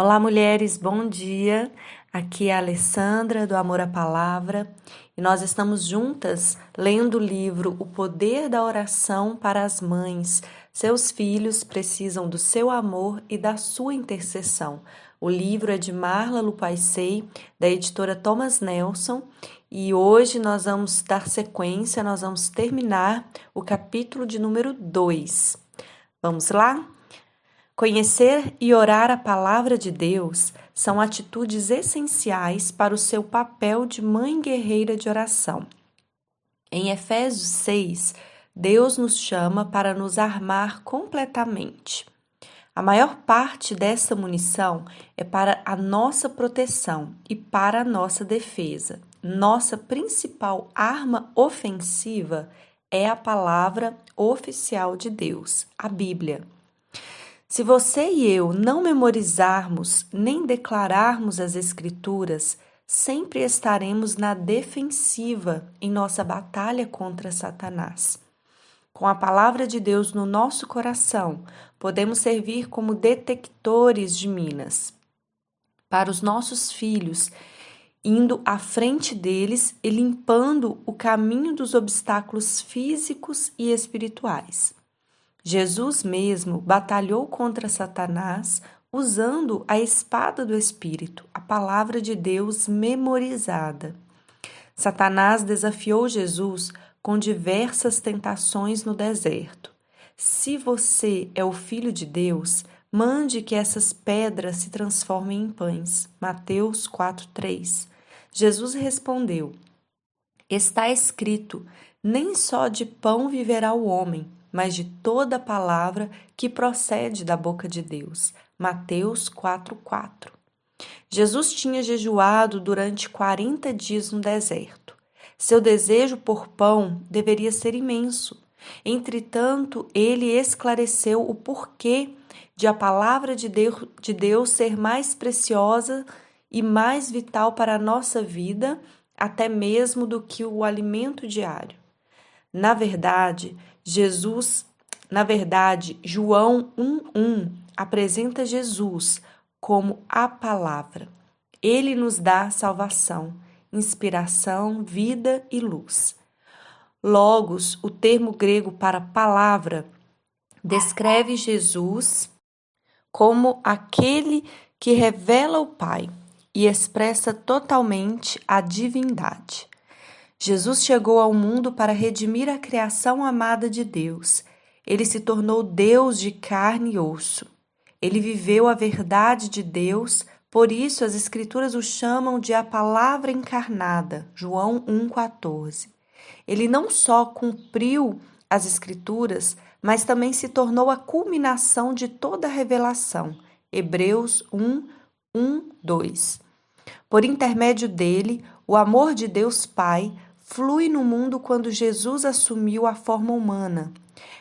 Olá, mulheres, bom dia. Aqui é a Alessandra do Amor à Palavra e nós estamos juntas lendo o livro O Poder da Oração para as Mães. Seus filhos precisam do seu amor e da sua intercessão. O livro é de Marla Lupaissei, da editora Thomas Nelson, e hoje nós vamos dar sequência, nós vamos terminar o capítulo de número 2. Vamos lá? Conhecer e orar a palavra de Deus são atitudes essenciais para o seu papel de mãe guerreira de oração. Em Efésios 6, Deus nos chama para nos armar completamente. A maior parte dessa munição é para a nossa proteção e para a nossa defesa. Nossa principal arma ofensiva é a palavra oficial de Deus, a Bíblia. Se você e eu não memorizarmos nem declararmos as Escrituras, sempre estaremos na defensiva em nossa batalha contra Satanás. Com a palavra de Deus no nosso coração, podemos servir como detectores de minas para os nossos filhos, indo à frente deles e limpando o caminho dos obstáculos físicos e espirituais. Jesus mesmo batalhou contra Satanás usando a espada do Espírito, a palavra de Deus memorizada. Satanás desafiou Jesus com diversas tentações no deserto. Se você é o Filho de Deus, mande que essas pedras se transformem em pães. Mateus 4:3. Jesus respondeu: Está escrito, nem só de pão viverá o homem, mas de toda palavra que procede da boca de Deus. Mateus 4:4. Jesus tinha jejuado durante 40 dias no deserto. Seu desejo por pão deveria ser imenso. Entretanto, ele esclareceu o porquê de a palavra de Deus ser mais preciosa e mais vital para a nossa vida, até mesmo do que o alimento diário. Na verdade, João 1:1 apresenta Jesus como a palavra. Ele nos dá salvação, inspiração, vida e luz. Logos, o termo grego para palavra, descreve Jesus como aquele que revela o Pai e expressa totalmente a divindade. Jesus chegou ao mundo para redimir a criação amada de Deus. Ele se tornou Deus de carne e osso. Ele viveu a verdade de Deus, por isso as Escrituras o chamam de a palavra encarnada, João 1,14. Ele não só cumpriu as Escrituras, mas também se tornou a culminação de toda a revelação, Hebreus 1:2. Por intermédio dele, o amor de Deus Pai flui no mundo quando Jesus assumiu a forma humana.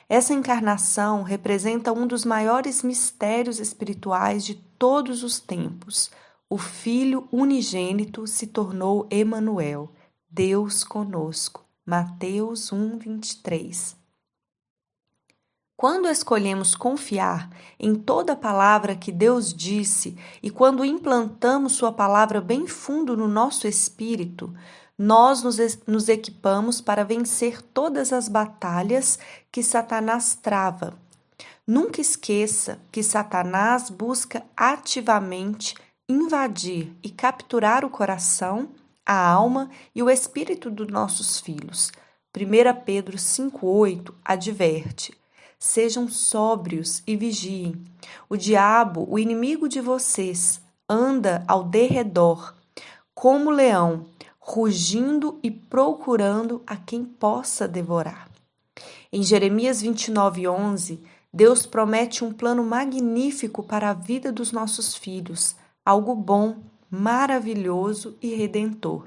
Essa encarnação representa um dos maiores mistérios espirituais de todos os tempos. O Filho unigênito se tornou Emanuel, Deus conosco. Mateus 1:23. Quando escolhemos confiar em toda a palavra que Deus disse e quando implantamos sua palavra bem fundo no nosso espírito, nós nos equipamos para vencer todas as batalhas que Satanás trava. Nunca esqueça que Satanás busca ativamente invadir e capturar o coração, a alma e o espírito dos nossos filhos. 1 Pedro 5:8 adverte: Sejam sóbrios e vigiem. O diabo, o inimigo de vocês, anda ao derredor, como leão, rugindo e procurando a quem possa devorar. Em Jeremias 29:11, Deus promete um plano magnífico para a vida dos nossos filhos, algo bom, maravilhoso e redentor.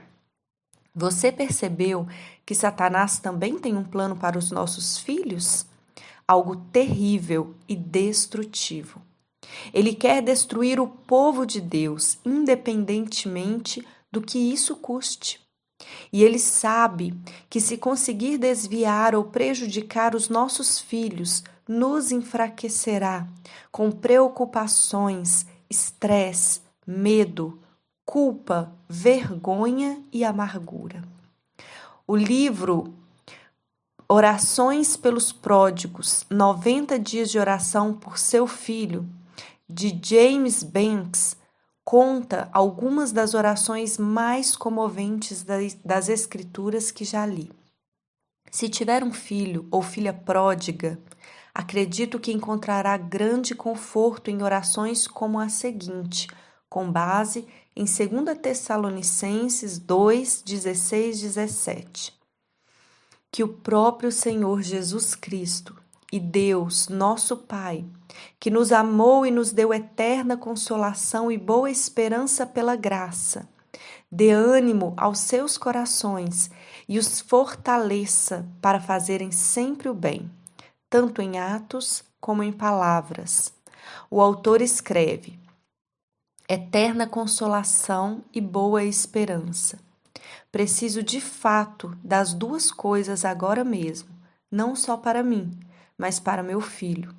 Você percebeu que Satanás também tem um plano para os nossos filhos? Algo terrível e destrutivo. Ele quer destruir o povo de Deus, independentemente do que isso custe. E ele sabe que se conseguir desviar ou prejudicar os nossos filhos, nos enfraquecerá com preocupações, estresse, medo, culpa, vergonha e amargura. O livro Orações pelos Pródigos, 90 dias de oração por seu filho, de James Banks, conta algumas das orações mais comoventes das Escrituras que já li. Se tiver um filho ou filha pródiga, acredito que encontrará grande conforto em orações como a seguinte, com base em 2 Tessalonicenses 2, 16, 17. Que o próprio Senhor Jesus Cristo e Deus, nosso Pai, que nos amou e nos deu eterna consolação e boa esperança pela graça, dê ânimo aos seus corações e os fortaleça para fazerem sempre o bem, tanto em atos como em palavras. O autor escreve: eterna consolação e boa esperança. Preciso de fato das duas coisas agora mesmo, não só para mim, mas para meu filho.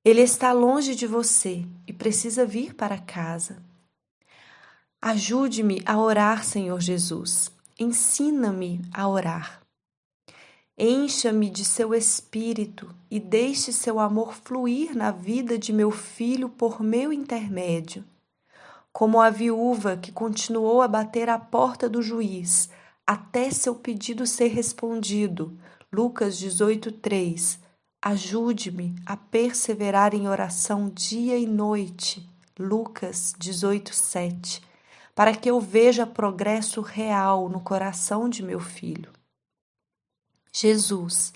Ele está longe de você e precisa vir para casa. Ajude-me a orar, Senhor Jesus. Ensina-me a orar. Encha-me de seu espírito e deixe seu amor fluir na vida de meu filho por meu intermédio. Como a viúva que continuou a bater à porta do juiz, até seu pedido ser respondido. Lucas 18:3. Ajude-me a perseverar em oração dia e noite. Lucas 18:7. Para que eu veja progresso real no coração de meu filho. Jesus,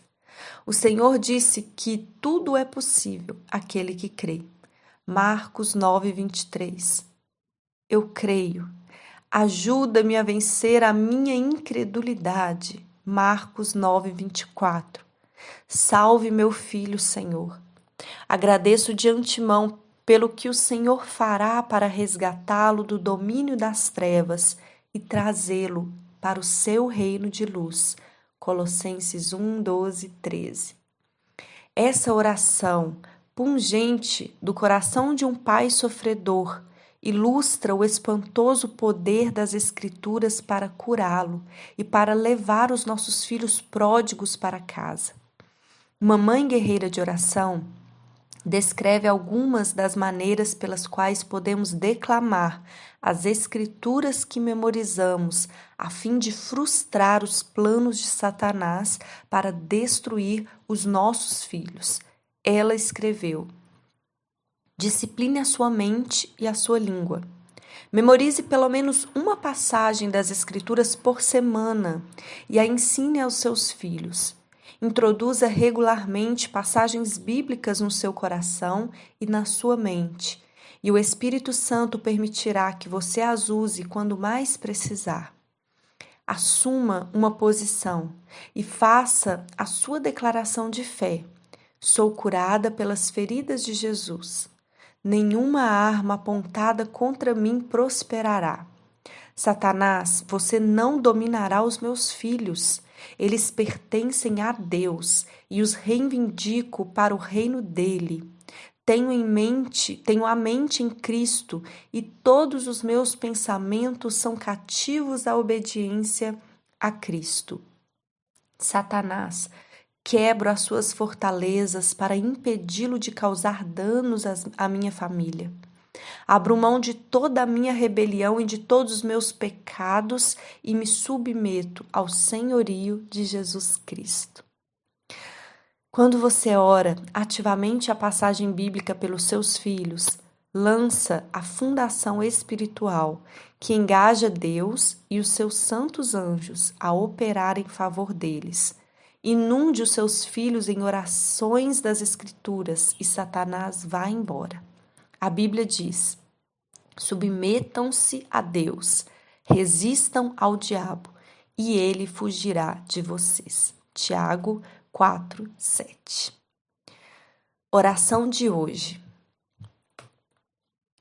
o Senhor disse que tudo é possível àquele que crê. Marcos 9:23. Eu creio. Ajuda-me a vencer a minha incredulidade. Marcos 9:24. Salve meu filho, Senhor. Agradeço de antemão pelo que o Senhor fará para resgatá-lo do domínio das trevas e trazê-lo para o seu reino de luz. Colossenses 1:12, 13. Essa oração pungente do coração de um pai sofredor ilustra o espantoso poder das Escrituras para curá-lo e para levar os nossos filhos pródigos para casa. Uma mãe guerreira de oração descreve algumas das maneiras pelas quais podemos declamar as Escrituras que memorizamos a fim de frustrar os planos de Satanás para destruir os nossos filhos. Ela escreveu: discipline a sua mente e a sua língua. Memorize pelo menos uma passagem das Escrituras por semana e a ensine aos seus filhos. Introduza regularmente passagens bíblicas no seu coração e na sua mente, e o Espírito Santo permitirá que você as use quando mais precisar. Assuma uma posição e faça a sua declaração de fé. Sou curada pelas feridas de Jesus. Nenhuma arma apontada contra mim prosperará. Satanás, você não dominará os meus filhos. Eles pertencem a Deus e os reivindico para o reino dele. Tenho a mente em Cristo e todos os meus pensamentos são cativos à obediência a Cristo. Satanás, quebro as suas fortalezas para impedi-lo de causar danos à minha família. Abro mão de toda a minha rebelião e de todos os meus pecados e me submeto ao senhorio de Jesus Cristo. Quando você ora ativamente a passagem bíblica pelos seus filhos, lança a fundação espiritual que engaja Deus e os seus santos anjos a operar em favor deles. Inunde os seus filhos em orações das Escrituras e Satanás vai embora. A Bíblia diz: submetam-se a Deus, resistam ao diabo e ele fugirá de vocês. Tiago 4:7. Oração de hoje.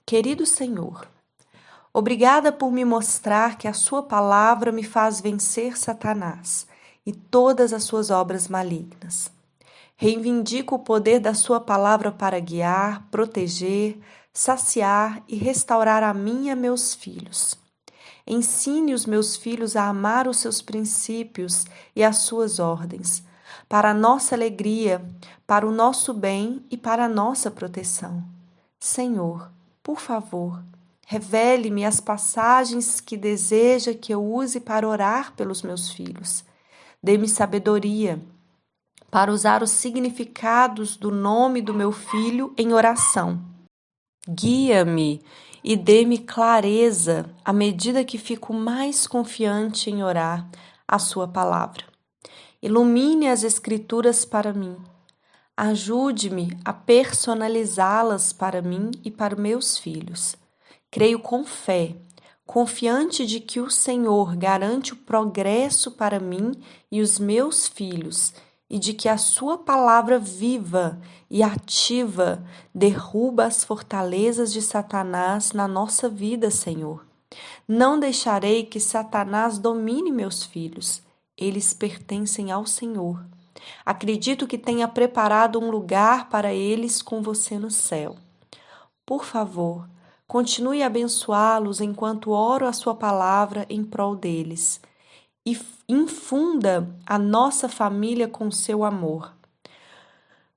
Querido Senhor, obrigada por me mostrar que a sua palavra me faz vencer Satanás e todas as suas obras malignas. Reivindico o poder da sua palavra para guiar, proteger, saciar e restaurar a mim e a meus filhos. Ensine os meus filhos a amar os seus princípios e as suas ordens, para a nossa alegria, para o nosso bem e para a nossa proteção. Senhor, por favor, revele-me as passagens que deseja que eu use para orar pelos meus filhos. Dê-me sabedoria para usar os significados do nome do meu filho em oração. Guia-me e dê-me clareza à medida que fico mais confiante em orar a sua palavra. Ilumine as Escrituras para mim. Ajude-me a personalizá-las para mim e para meus filhos. Creio com fé, confiante de que o Senhor garante o progresso para mim e os meus filhos, e de que a sua palavra viva e ativa derruba as fortalezas de Satanás na nossa vida, Senhor. Não deixarei que Satanás domine meus filhos. Eles pertencem ao Senhor. Acredito que tenha preparado um lugar para eles com você no céu. Por favor, continue a abençoá-los enquanto oro a sua palavra em prol deles. E infunda a nossa família com seu amor,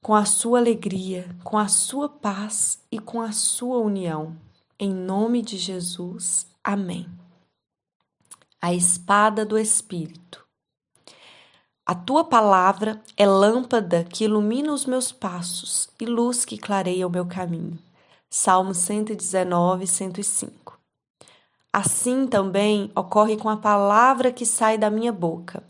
com a sua alegria, com a sua paz e com a sua união. Em nome de Jesus. Amém. A espada do Espírito. A tua palavra é lâmpada que ilumina os meus passos e luz que clareia o meu caminho. Salmo 119, 105. Assim também ocorre com a palavra que sai da minha boca.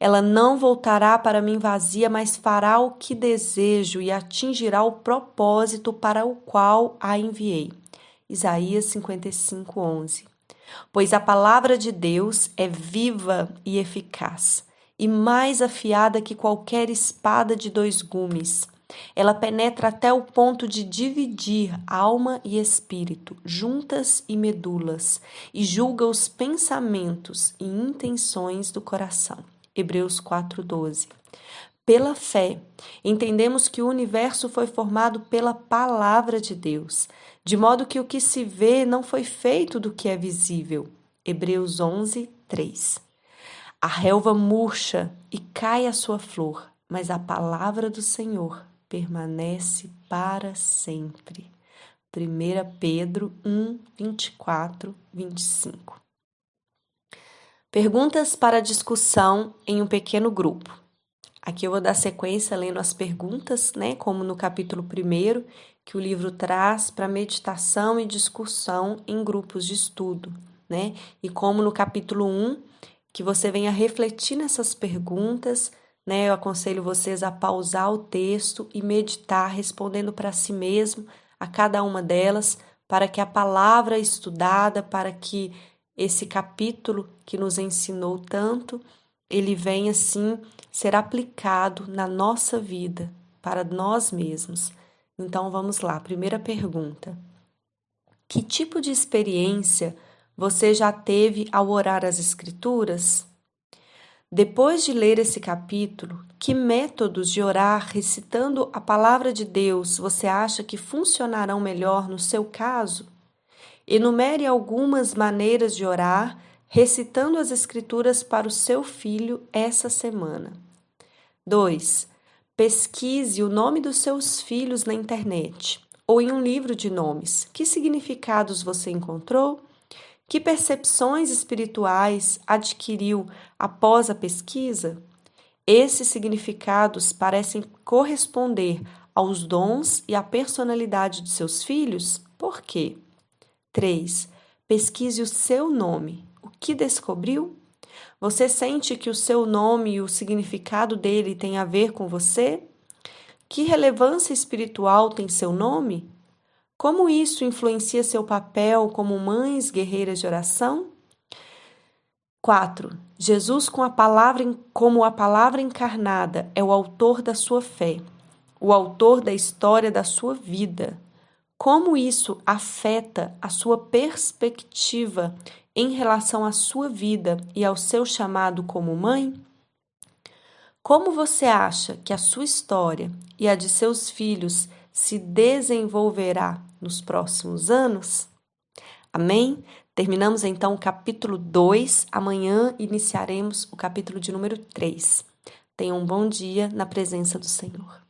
Ela não voltará para mim vazia, mas fará o que desejo e atingirá o propósito para o qual a enviei. Isaías 55, 11. Pois a palavra de Deus é viva e eficaz, e mais afiada que qualquer espada de dois gumes. Ela penetra até o ponto de dividir alma e espírito, juntas e medulas, e julga os pensamentos e intenções do coração. Hebreus 4:12. Pela fé, entendemos que o universo foi formado pela palavra de Deus, de modo que o que se vê não foi feito do que é visível. Hebreus 11:3. A relva murcha e cai a sua flor, mas a palavra do Senhor permanece para sempre. 1 Pedro 1, 24, 25. Perguntas para discussão em um pequeno grupo. Aqui eu vou dar sequência lendo as perguntas, como no capítulo 1, que o livro traz para meditação e discussão em grupos de estudo, E como no capítulo 1, que você venha refletir nessas perguntas, Eu aconselho vocês a pausar o texto e meditar, respondendo para si mesmo a cada uma delas, para que a palavra estudada, para que esse capítulo que nos ensinou tanto, ele venha, sim, ser aplicado na nossa vida, para nós mesmos. Então, vamos lá. Primeira pergunta. Que tipo de experiência você já teve ao orar as Escrituras? Depois de ler esse capítulo, que métodos de orar recitando a palavra de Deus você acha que funcionarão melhor no seu caso? Enumere algumas maneiras de orar recitando as Escrituras para o seu filho essa semana. 2. Pesquise o nome dos seus filhos na internet ou em um livro de nomes. Que significados você encontrou? Que percepções espirituais adquiriu após a pesquisa? Esses significados parecem corresponder aos dons e à personalidade de seus filhos? Por quê? 3. Pesquise o seu nome. O que descobriu? Você sente que o seu nome e o significado dele têm a ver com você? Que relevância espiritual tem seu nome? Como isso influencia seu papel como mães guerreiras de oração? 4. Jesus, como a palavra encarnada, é o autor da sua fé, o autor da história da sua vida. Como isso afeta a sua perspectiva em relação à sua vida e ao seu chamado como mãe? Como você acha que a sua história e a de seus filhos se desenvolverá nos próximos anos? Amém? Terminamos então o capítulo 2. Amanhã iniciaremos o capítulo de número 3. Tenha um bom dia na presença do Senhor.